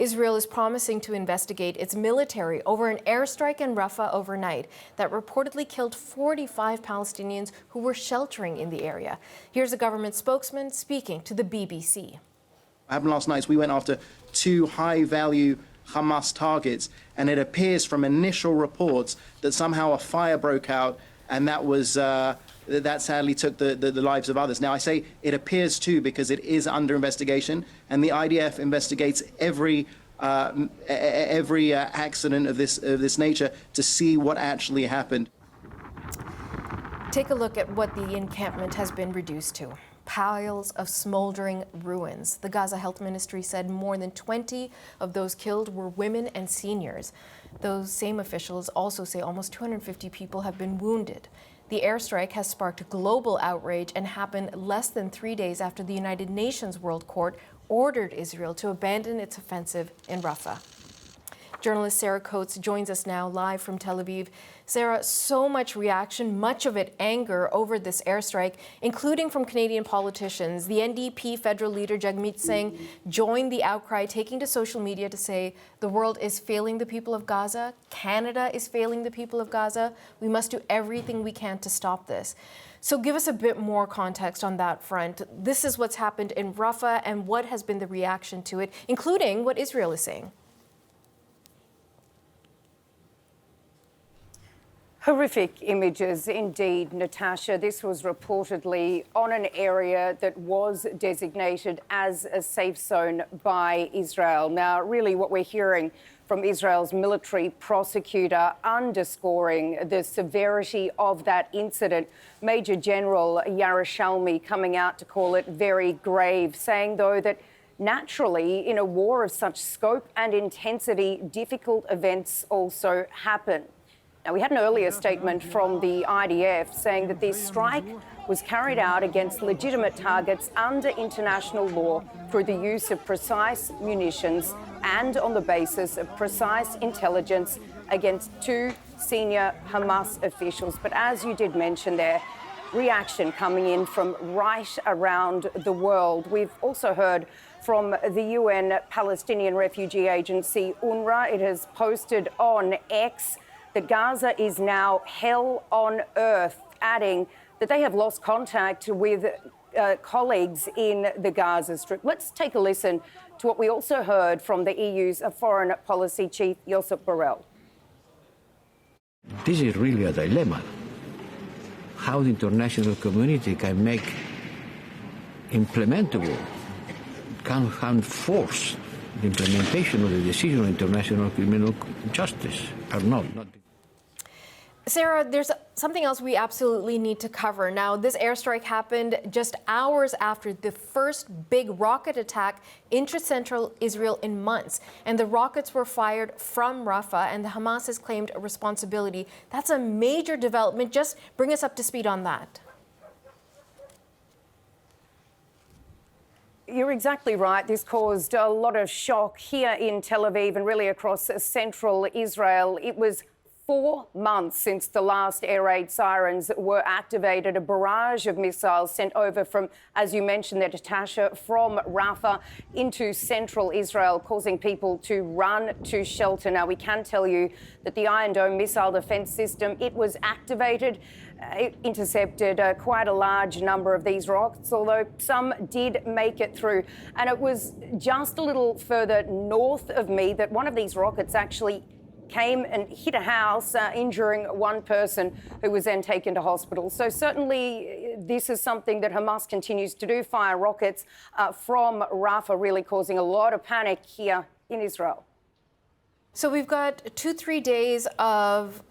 Israel is promising to investigate its military over an airstrike in Rafah overnight that reportedly killed 45 Palestinians who were sheltering in the area. Here's a government spokesman speaking to the BBC. What happened last night is we went after 2 high-value Hamas targets, and it appears from initial reports that somehow a fire broke out, and that sadly took the lives of others. Now, I say it appears to because it is under investigation, and the IDF investigates every accident of this nature to see what actually happened. Take a look at what the encampment has been reduced to. Piles of smoldering ruins. The Gaza Health Ministry said more than 20 of those killed were women and seniors. Those same officials also say almost 250 people have been wounded. The airstrike has sparked global outrage and happened less than 3 days after the United Nations World Court ordered Israel to abandon its offensive in Rafah. Journalist Sarah Coates joins us now live from Tel Aviv. Sarah, so much reaction, much of it anger over this airstrike, including from Canadian politicians. The NDP federal leader Jagmeet Singh joined the outcry, taking to social media to say the world is failing the people of Gaza. Canada is failing the people of Gaza. We must do everything we can to stop this. So give us a bit more context on that front. This is what's happened in Rafah and what has been the reaction to it, including what Israel is saying. Horrific images indeed, Natasha. This was reportedly on an area that was designated as a safe zone by Israel. Now, really what we're hearing from Israel's military prosecutor underscoring the severity of that incident. Major General Yerushalmi coming out to call it very grave, saying, though, that naturally, in a war of such scope and intensity, difficult events also happen. Now, we had an earlier statement from the IDF saying that this strike was carried out against legitimate targets under international law through the use of precise munitions and on the basis of precise intelligence against 2 senior Hamas officials. But as you did mention there, reaction coming in from right around the world. We've also heard from the UN Palestinian Refugee Agency, UNRWA. It has posted on X that Gaza is now hell on earth, adding that they have lost contact with colleagues in the Gaza Strip. Let's take a listen to what we also heard from the EU's Foreign Policy Chief, Josep Borrell. This is really a dilemma. How the international community can make implementable, can force the implementation of the decision of international criminal justice or not. Sarah, there's something else we absolutely need to cover. Now, this airstrike happened just hours after the first big rocket attack into central Israel in months. And the rockets were fired from Rafah, and the Hamas has claimed responsibility. That's a major development. Just bring us up to speed on that. You're exactly right. This caused a lot of shock here in Tel Aviv and really across central Israel. It was 4 months since the last air raid sirens were activated, a barrage of missiles sent over from, as you mentioned there, Natasha, from Rafah into central Israel, causing people to run to shelter. Now, we can tell you that the Iron Dome missile defence system, it was activated. It intercepted quite a large number of these rockets, although some did make it through. And it was just a little further north of me that one of these rockets actually came and hit a house, injuring one person who was then taken to hospital. So certainly this is something that Hamas continues to do, fire rockets from Rafah, really causing a lot of panic here in Israel. So we've got 2-3 days of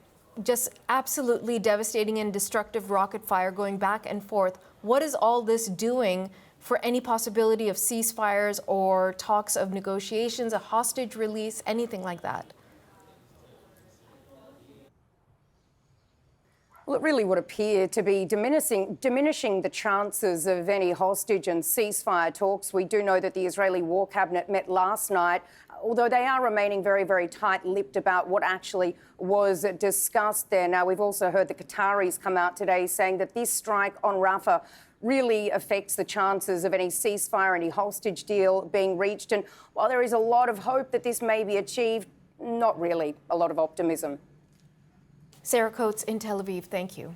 just absolutely devastating and destructive rocket fire going back and forth. What is all this doing for any possibility of ceasefires or talks of negotiations, a hostage release, anything like that? Well, it really would appear to be diminishing the chances of any hostage and ceasefire talks. We do know that the Israeli War Cabinet met last night, although they are remaining very, very tight-lipped about what actually was discussed there. Now, we've also heard the Qataris come out today saying that this strike on Rafah really affects the chances of any ceasefire, any hostage deal being reached. And while there is a lot of hope that this may be achieved, not really a lot of optimism. Sarah Coates in Tel Aviv, thank you.